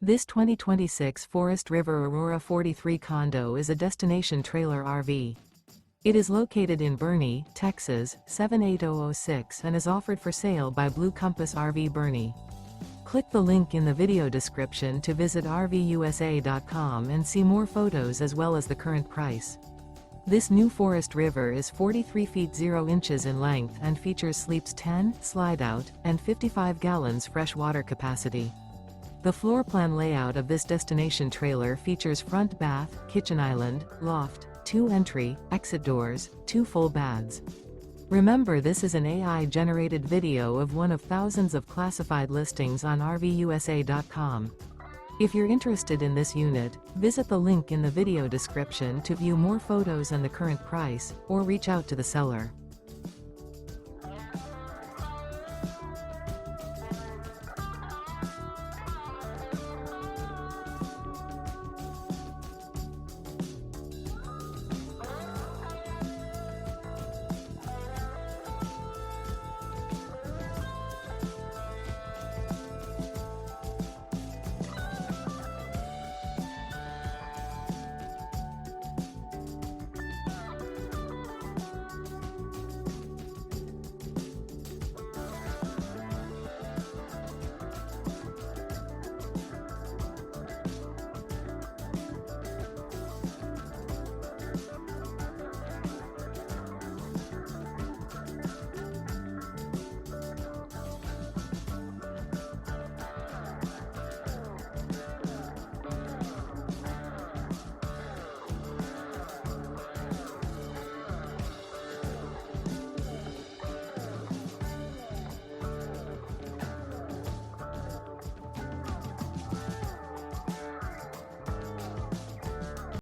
This 2026 Forest River Aurora 43 condo is a destination trailer RV. It is located in Boerne, Texas, 78006 and is offered for sale by Blue Compass RV Boerne. Click the link in the video description to visit RVUSA.com and see more photos as well as the current price. This new Forest River is 43 feet 0 inches in length and features sleeps 10, slide-out, and 55 gallons fresh water capacity. The floor plan layout of this destination trailer features front bath, kitchen island, loft, 2 entry, exit doors, 2 full baths. Remember, this is an AI-generated video of one of thousands of classified listings on RVUSA.com. If you're interested in this unit, visit the link in the video description to view more photos and the current price, or reach out to the seller.